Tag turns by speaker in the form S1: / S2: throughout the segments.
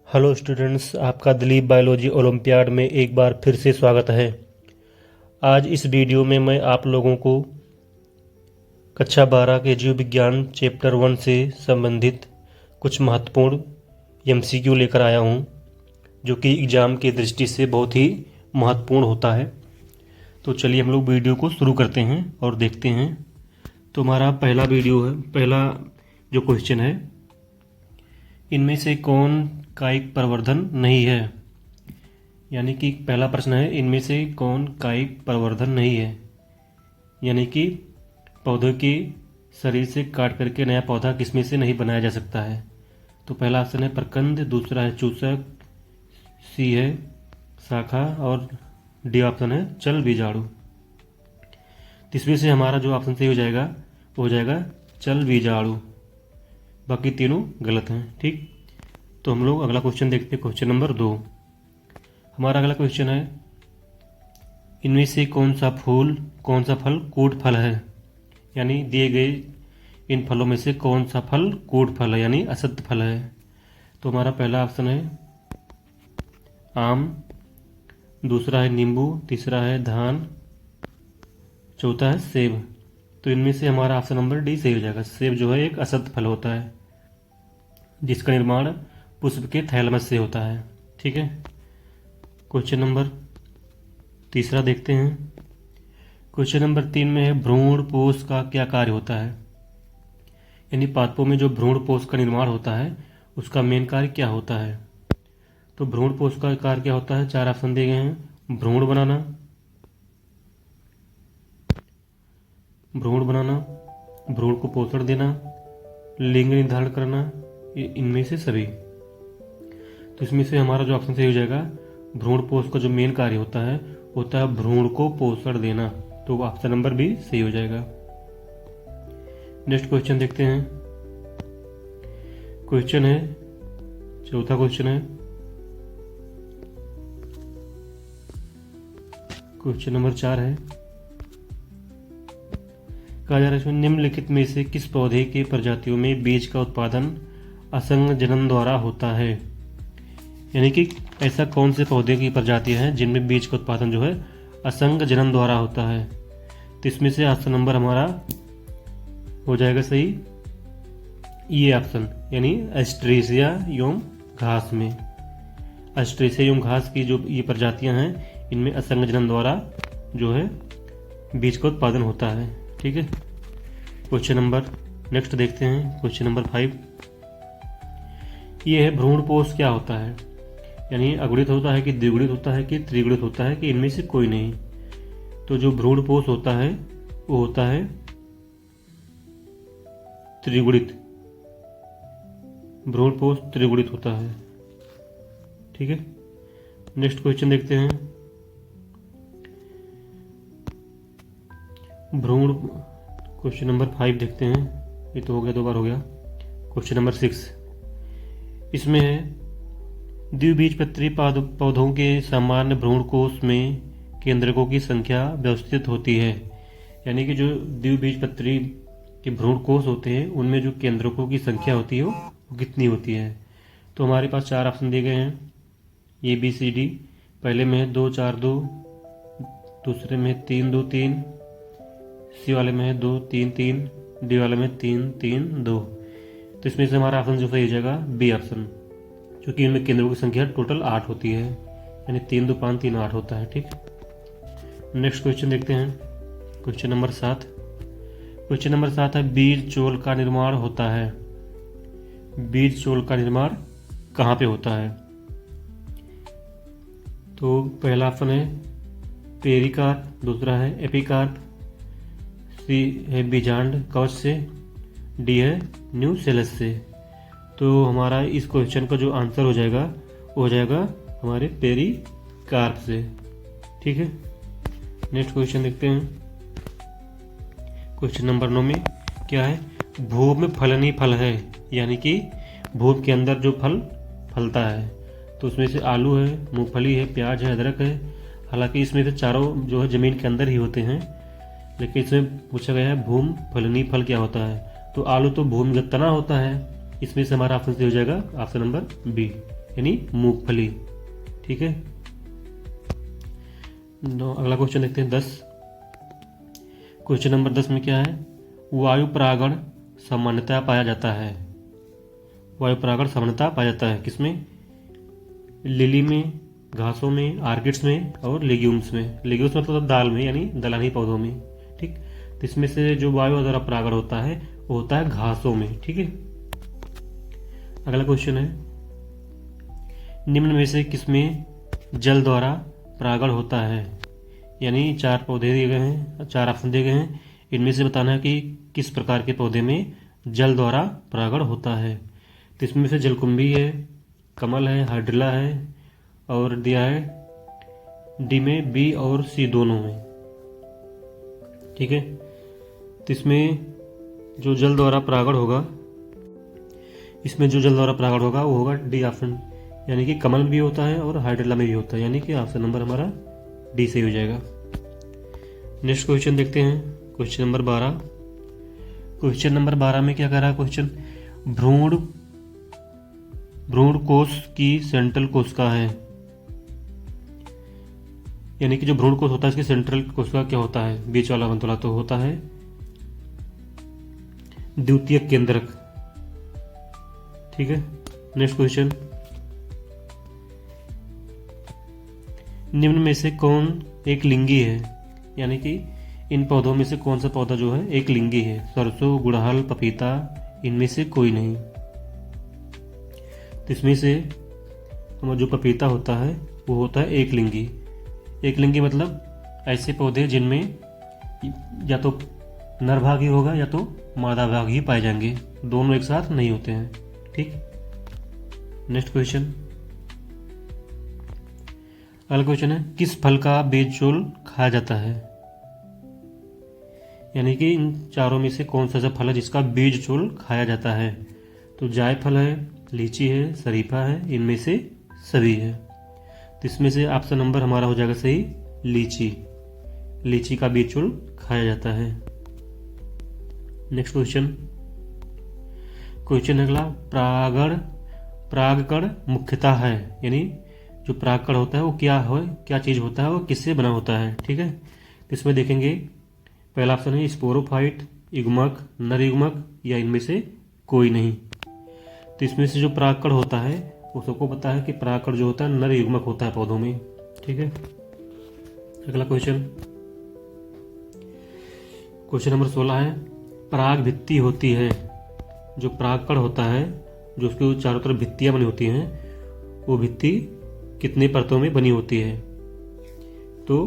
S1: Hello students, आपका Dilip biology olympiad में एक बार फिर से स्वागत है। आज इस वीडियो में मैं आप लोगों को कक्षा 12 के जीव विज्ञान चैप्टर 1 से संबंधित कुछ महत्वपूर्ण एमसीक्यू लेकर आया हूं, जो कि एग्ज़ाम की दृष्टि से बहुत ही महत्वपूर्ण होता है। तो चलिए हम लोग वीडियो को शुरू करते हैं और देखते हैं। तो हमारा पहला वीडियो है, पहला जो क्वेश्चन है, इनमें से कौन कायिक प्रवर्धन नहीं है। यानी कि पहला प्रश्न है, इनमें से कौन कायिक प्रवर्धन नहीं है। यानी कि पौधे के शरीर से काट करके नया पौधा किसमें से नहीं बनाया जा सकता है। तो पहला ऑप्शन है प्रकंद, दूसरा है चूसक, सी है शाखा और डी ऑप्शन है चल बीजाणु। इसमें से हमारा जो ऑप्शन सही हो जाएगा वो हो जाएगा चल बीजाणु, बाकी तीनों गलत हैं। ठीक, तो हम लोग अगला क्वेश्चन देखते हैं, क्वेश्चन नंबर 2। हमारा अगला क्वेश्चन है, इनमें से कौन सा फल कूट फल है। यानी दिए गए इन फलों में से कौन सा फल कूट फल है, यानी असत्य फल है। तो हमारा पहला ऑप्शन है आम, दूसरा है नींबू, तीसरा है धान, चौथा है सेब। तो इनमें से हमारा ऑप्शन नंबर डी सही हो जाएगा। सेब जो है एक असत्य फल होता है, जिसका निर्माण पुष्प के थैलमस से होता है। ठीक है, क्वेश्चन नंबर तीसरा देखते हैं। क्वेश्चन नंबर 3 में है, भ्रूण पोष का क्या कार्य होता है। यानी पादपों में जो भ्रूण पोष का निर्माण होता है उसका मेन कार्य क्या होता है। तो भ्रूण पोष का कार्य क्या होता है, 4 ऑप्शन दिए गए हैं। भ्रूण बनाना, भ्रूण को पोषण देना, लिंग निर्धारण करना, इनमें से सभी। तो इसमें से हमारा जो ऑप्शन सही हो जाएगा, भ्रूण पोष का जो मेन कार्य होता है भ्रूण को पोषण देना। तो ऑप्शन नंबर बी सही हो जाएगा। नेक्स्ट क्वेश्चन देखते हैं। क्वेश्चन है, चौथा क्वेश्चन है, क्वेश्चन नंबर 4 है। कहा जा रहा है इसमें, निम्नलिखित में से किस पौधे के प्रजातियों में बीज का उत्पादन असंग जनन द्वारा होता है। यानी कि ऐसा कौन से पौधे की प्रजातियां हैं जिनमें बीज का उत्पादन जो है असंग जनन द्वारा होता है। तो इसमें से ऑप्शन नंबर हमारा हो जाएगा सही, ये ऑप्शन, यानी एस्ट्रेसिया एवं घास में। एस्ट्रेसिया एवं घास की जो ये प्रजातियां हैं इनमें असंग जनन द्वारा जो है बीज का उत्पादन होता है। ठीक है, क्वेश्चन नंबर नेक्स्ट देखते हैं, क्वेश्चन नंबर 5। ये है, भ्रूणपोष क्या होता है। यानी अगुणित होता है कि द्विगुणित होता है कि त्रिगुणित होता है कि इनमें से कोई नहीं। तो जो भ्रूणपोष होता है वो होता है त्रिगुणित, भ्रूणपोष त्रिगुणित होता है। ठीक है, नेक्स्ट क्वेश्चन देखते हैं। भ्रूण, क्वेश्चन नंबर 5 देखते हैं, ये तो हो गया, 2 बार हो गया। क्वेश्चन नंबर 6, इसमें है, द्विबीजपत्री पौधों के सामान्य भ्रूणकोश में केंद्रकों की संख्या व्यवस्थित होती है। यानी कि जो द्विबीजपत्री के भ्रूणकोश होते हैं उनमें जो केंद्रकों की संख्या होती है वो कितनी होती है। तो हमारे पास 4 ऑप्शन दिए गए हैं, ए बी सी डी। पहले में है 2 4 2, दूसरे में 3 2 3, सी वाले में है 2 3 3, डी वाले में 3 3 2। तो इसमें से हमारा ऑप्शन जो सही हो जाएगा बी ऑप्शन, क्योंकि इनमें केंद्रों की संख्या टोटल 8 होती है, यानी 3 2 5 3 8 होता है। ठीक, नेक्स्ट क्वेश्चन देखते हैं, क्वेश्चन नंबर 7। क्वेश्चन नंबर 7 है, बीज चोल का निर्माण होता है। बीज चोल का निर्माण कहाँ पे होता है। तो पहला ऑप्शन है पेरिकार्प, दूसरा है एपिकार्प, सी है बीजांड कवच से, डी है न्यूसेलस से। तो हमारा इस क्वेश्चन का जो आंसर हो जाएगा वो हो जाएगा हमारे पेरिकार्प से। ठीक है, नेक्स्ट क्वेश्चन देखते हैं। क्वेश्चन नंबर 9 में क्या है, भूमि में फलनी फल है। यानी कि भूमि के अंदर जो फल फलता है, तो उसमें से आलू है, मूंगफली है, प्याज है, अदरक है। हालांकि इसमें से चारों जो है जमीन के अंदर ही होते हैं, लेकिन इसमें पूछा गया है भूमि फलनी फल क्या होता है। तो आलू तो भूमिगत तना होता है, इसमें से हमारा ऑप्शन सही हो जाएगा ऑप्शन नंबर बी, यानी मूंगफली। ठीक है। अगला क्वेश्चन देखते हैं 10। क्वेश्चन नंबर 10 में क्या है? वायु परागण सामान्यतः पाया जाता है। वायु परागण सामान्यतः पाया जाता है किसमें? लिली में, घासों में, आर्किड्स में और लेग्यूम्स में। लेग्यूम्स मतलब दाल में, यानी दलहनी पौधों में। ठीक। तो इसमें से जो वायु द्वारा परागण होता है वो होता है घासों में। ठीक है। अगला क्वेश्चन है, निम्न में से किसमें जल द्वारा परागण होता है? यानी 4 पौधे दिए गए हैं, 4 ऑप्शन दिए गए हैं, इनमें से बताना है कि किस प्रकार के पौधे में जल द्वारा परागण होता है। तो इसमें से जलकुंभी है, कमल है, हाइड्रिला है और दिया है डी में बी और सी दोनों में। ठीक है। तो इसमें जो जल द्वारा परागण होगा, वो होगा डी ऑप्शन, यानी कि कमल में भी होता है और हाइड्रिला में भी होता है, यानी कि ऑप्शन नंबर हमारा डी सही हो जाएगा। नेक्स्ट क्वेश्चन देखते हैं, क्वेश्चन नंबर 12। क्वेश्चन नंबर 12 में क्या कह रहा है क्वेश्चन? भ्रूण कोश की सेंट्रल कोशिका है, यानी कि जो भ्रूण कोश होता है इसकी सेंट्रल कोशिका क्या होता है? बीच वाला मंतुला तो होता है द्वितीयक केंद्रक। ठीक है। नेक्स्ट क्वेश्चन, निम्न में से कौन एक लिंगी है? यानी कि इन पौधों में से कौन सा पौधा जो है एक लिंगी है? सरसों, गुड़हल, पपीता, इनमें से कोई नहीं। तो इसमें से हमारा जो पपीता होता है वो होता है एक लिंगी। एक लिंगी मतलब ऐसे पौधे जिनमें या तो नर भाग ही होगा या तो मादा भाग ही पाए जाएंगे, दोनों एक साथ नहीं होते हैं। ठीक। नेक्स्ट क्वेश्चन, अगला क्वेश्चन है, किस फल का बीज चोल खाया जाता है? यानी कि इन चारों में से कौन सा ऐसा फल है जिसका बीज चोल खाया जाता है? तो जायफल है, लीची है, शरीफा है, इनमें से सभी है। तो इसमें से ऑप्शन नंबर हमारा हो जाएगा सही, लीची। लीची का बीज चोल खाया जाता है। नेक्स्ट क्वेश्चन, क्वेश्चन अगला, परागकण मुख्यतः है, यानी जो परागकण होता है वो क्या चीज होता है, वो किससे बना होता है? ठीक है। तो इसमें देखेंगे पहला ऑप्शन है स्पोरोफाइट, युग्मक, नर युग्मक या इनमें से कोई नहीं। तो इसमें से जो परागकण होता है वो सबको पता है कि परागकण जो होता है नर युग्मक होता है पौधों में। ठीक है। अगला क्वेश्चन, क्वेश्चन नंबर 16 है, पराग भित्ति होती है। जो परागकण होता है, जो उसके चारों तरफ भित्तियां बनी होती हैं, वो भित्ति कितने परतों में बनी होती है? तो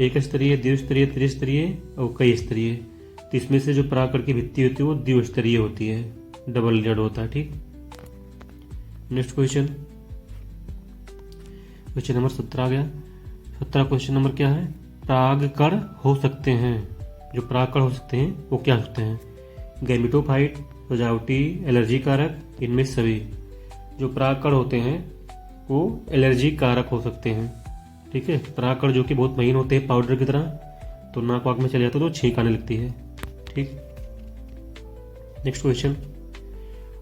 S1: एक स्तरीय, द्विस्तरीय, त्रिस्तरीय और कई स्तरीय। तो इसमें से जो परागकण की भित्ति होती है वो द्विस्तरीय होती है, डबल लेयर्ड होता है। ठीक। नेक्स्ट क्वेश्चन, क्वेश्चन नंबर 17 आ गया। 17 क्वेश्चन नंबर क्या है? परागकण हो सकते हैं, जो परागकण हो सकते हैं वो क्या होते हैं? गैमेटोफाइट, सजावटी, एलर्जी कारक, इनमें सभी। जो परागकण होते हैं वो एलर्जी कारक हो सकते हैं। ठीक है। परागकण जो कि बहुत महीन होते हैं पाउडर की तरह, तो नाक वाक में चले जाते तो छींक आने लगती है। ठीक। नेक्स्ट क्वेश्चन,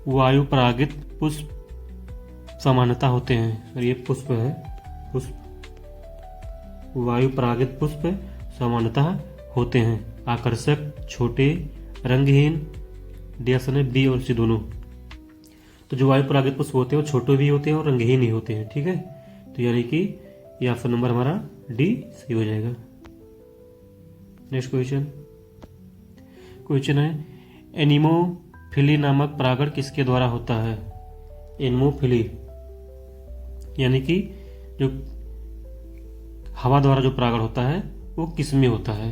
S1: वायु परागित पुष्प सामान्यता होते हैं, और ये पुष्प है, पुष्प। वायु परागित पुष्प सामान्यतः होते हैं आकर्षक, छोटे, रंगहीन, डियासन है बी और सी दोनों। तो जो वायु परागित पुष्प होते हैं वो छोटे भी होते हैं और रंगहीन ही होते हैं। ठीक है। तो यानी कि ये ऑप्शन नंबर हमारा डी सही हो जाएगा। नेक्स्ट क्वेश्चन, क्वेश्चन है, एनिमोफिली नामक परागण किसके द्वारा होता है? एनिमोफिली यानी कि जो हवा द्वारा जो परागण होता है वो किस में होता है?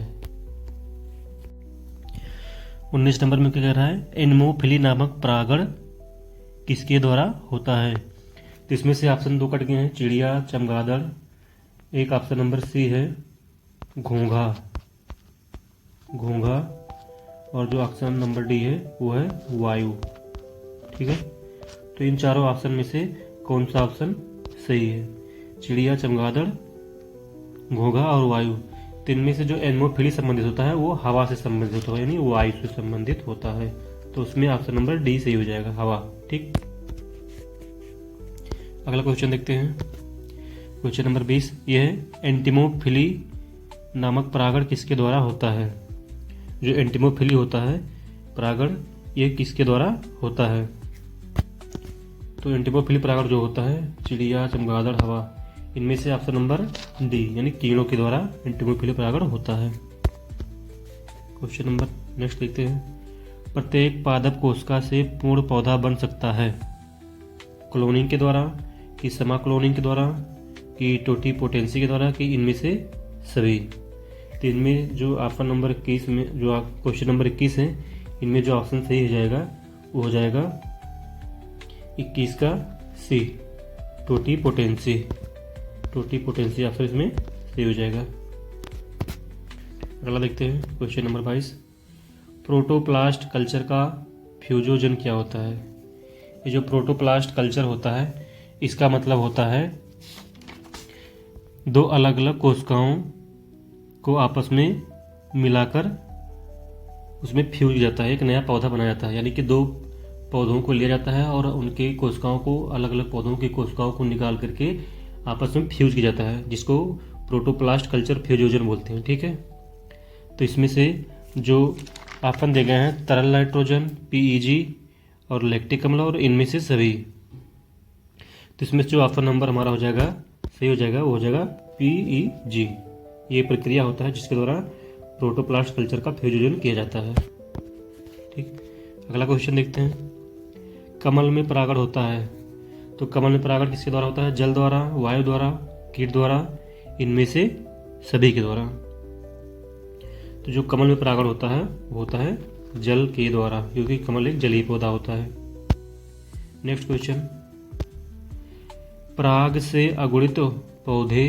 S1: 19 नंबर में क्या कह रहा है? एनिमोफिली नामक परागण किसके द्वारा होता है? तो इसमें से ऑप्शन 2 कट गए हैं, चिड़िया, चमगादड़। एक ऑप्शन नंबर सी है घोंघा, और जो ऑप्शन नंबर डी है वो है वायु। ठीक है। तो इन चारों ऑप्शन में से कौन सा ऑप्शन सही है? चिड़िया, चमगादड़, घोंघा और वायु। तो इनमें से जो एनिमोफिली संबंधित होता है वो हवा से संबंधित होता है, यानी वायु से संबंधित होता है। तो उसमें ऑप्शन नंबर डी सही हो जाएगा, हवा। ठीक। अगला क्वेश्चन देखते हैं। क्वेश्चन नंबर 20 ये है, एंटिमोफिली नामक परागण किसके द्वारा होता है? जो एंटिमोफिली होता है परागण, ये किसके द्वारा होता है? तो एंटिमोफिली परागण जो होता है चिड़िया, चमगादड़, हवा, इनमें से ऑप्शन नंबर डी यानी कीड़ों के द्वारा एंटिमोफिली परागण होता है। क्वेश्चन नंबर नेक्स्ट देखते हैं। प्रत्येक पादप कोशिका से पूर्ण पौधा बन सकता है? क्लोनिंग के द्वारा, कि समा क्लोनिंग के द्वारा, कि टोटीपोटेंसी के द्वारा, कि इनमें से सभी। तो इनमें जो ऑप्शन नंबर 21 में जो क्वेश्चन नंबर 21 है, इनमें जो ऑप्शन सही हो जाएगा वो हो जाएगा 21 का सी, टोटीपोटेंसी। टोटीपोटेंसी ऑप्शन इसमें सही हो जाएगा। अगला देखते हैं क्वेश्चन नंबर 22। प्रोटोप्लास्ट कल्चर का फ्यूजोजन क्या होता है? ये जो प्रोटोप्लास्ट कल्चर होता है इसका मतलब होता है दो अलग अलग कोशिकाओं को आपस में मिलाकर उसमें फ्यूज जाता है, एक नया पौधा बनाया जाता है। यानी कि दो पौधों को लिया जाता है और उनके कोशिकाओं को, अलग अलग पौधों की कोशिकाओं को निकाल करके आपस में फ्यूज किया जाता है, जिसको प्रोटोप्लास्ट कल्चर फ्यूजोजन बोलते हैं। ठीक है, तो इसमें से जो ऑप्शन दिए गए हैं तरल नाइट्रोजन, पीईजी और लैक्टिक अम्ल, और इनमें से सभी। तो इसमें से जो ऑप्शन नंबर हमारा हो जाएगा सही हो जाएगा वो हो जाएगा पीईजी। ये प्रक्रिया होता है जिसके द्वारा प्रोटोप्लास्ट कल्चर का फ्यूजन किया जाता है। ठीक, अगला क्वेश्चन देखते हैं। कमल में परागण होता है, तो कमल में परागण किसके द्वारा होता है? जल द्वारा, वायु द्वारा, कीट द्वारा, इनमें से सभी के द्वारा। तो जो कमल में परागण होता है वो होता है जल के द्वारा, क्योंकि कमल एक जलीय पौधा होता है। Next question. पराग से अगुणित पौधे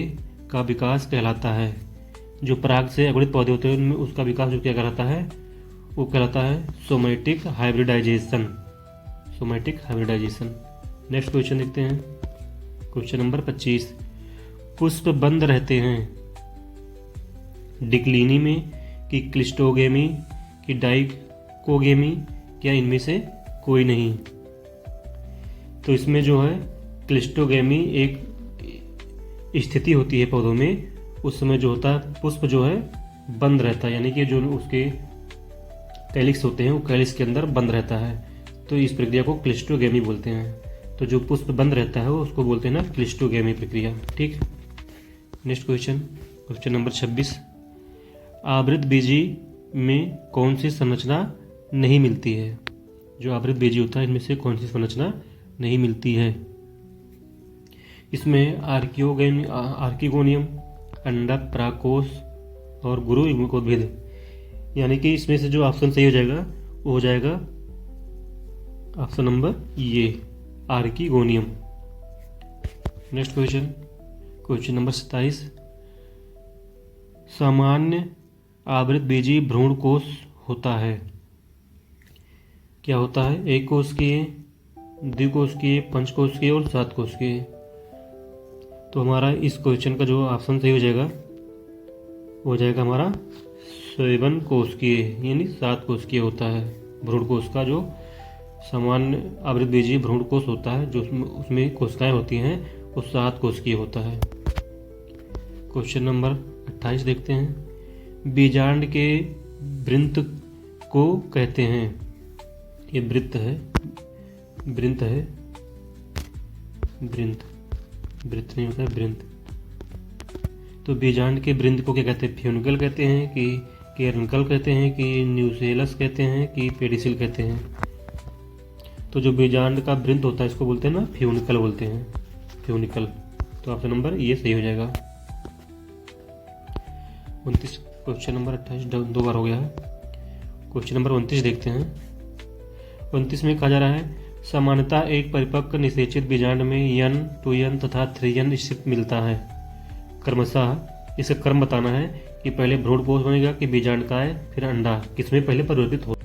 S1: का विकास कहलाता है? जो पराग से अगुणित पौधे होते हैं उनमें उसका विकास जो क्या कहलाता है वो कहलाता है somatic hybridization. Somatic hybridization. Next question देखते हैं। Question number 25। पुष्प बंद रहते हैं डिक्लिनी में, कि क्लिस्टोगेमी, कि डाइकोगेमी, क्या इनमें से कोई नहीं? तो इसमें जो है क्लिस्टोगेमी एक स्थिति होती है पौधों में, उस समय जो होता है पुष्प जो है बंद रहता है, यानी कि जो उसके कैलिक्स होते हैं वो कैलिक्स के अंदर बंद रहता है। तो इस प्रक्रिया को क्लिस्टोगेमी बोलते हैं। तो जो पुष्प बंद रहता है वो उसको बोलते हैं ना क्लिस्टोगेमी प्रक्रिया। ठीक, नेक्स्ट क्वेश्चन। Question number 26। आवृत बीजी में कौन सी संरचना नहीं मिलती है? जो आवृत बीजी होता है इनमें से कौन सी संरचना नहीं मिलती है? इसमें आर्किगोनियम, अंडक, परागकोश और गुरु युग्मकोद्भिद। यानी कि इसमें से जो ऑप्शन सही हो जाएगा वो हो जाएगा ऑप्शन नंबर ये, archegonium. Next question. Question number 27। सामान्य आवृत बीजी भ्रूण कोश होता है? क्या होता है? एक कोशिकीय, द्विकोशिकीय, पंचकोशिकीय और 7 कोशिकीय। तो हमारा इस क्वेश्चन का जो ऑप्शन सही हो जाएगा वो हो जाएगा हमारा 7 कोशिकीय, यानी 7 कोशिकीय होता है भ्रूण कोश का। जो सामान्य आवृत बीजी भ्रूण कोश होता है जो उसमें कोशिकाएं होती हैं वो 7 कोशिकीय होता है। क्वेश्चन नंबर 28 देखते हैं। बीजांड के वृंत को कहते हैं? ये वृत्त है, वृंत है, वृंत नहीं होता है वृंत। तो बीजांड के वृंत को क्या कहते हैं? फ्यूनिकल कहते हैं, कि केरनकल कहते हैं, कि न्यूसेलस कहते हैं, कि पेडिसिल कहते हैं? तो जो बीजांड का वृंत होता है इसको बोलते हैं ना फ्यूनिकल बोलते हैं, फ्यूनिकल। तो ऑप्शन नंबर ये सही हो जाएगा। 29। क्वेश्चन नंबर 28 दो बार हो गया है। क्वेश्चन नंबर 29 देखते हैं। 29 में कहा जा रहा है सामान्यतः एक परिपक्व निषेचित बीजांड में N, 2N तथा 3N स्थित मिलता है। क्रमशः इसका क्रम बताना है कि पहले भ्रूण कोश बनेगा कि बीजांड का है, फिर अंडा, किसमें पहले परिवर्तित हो।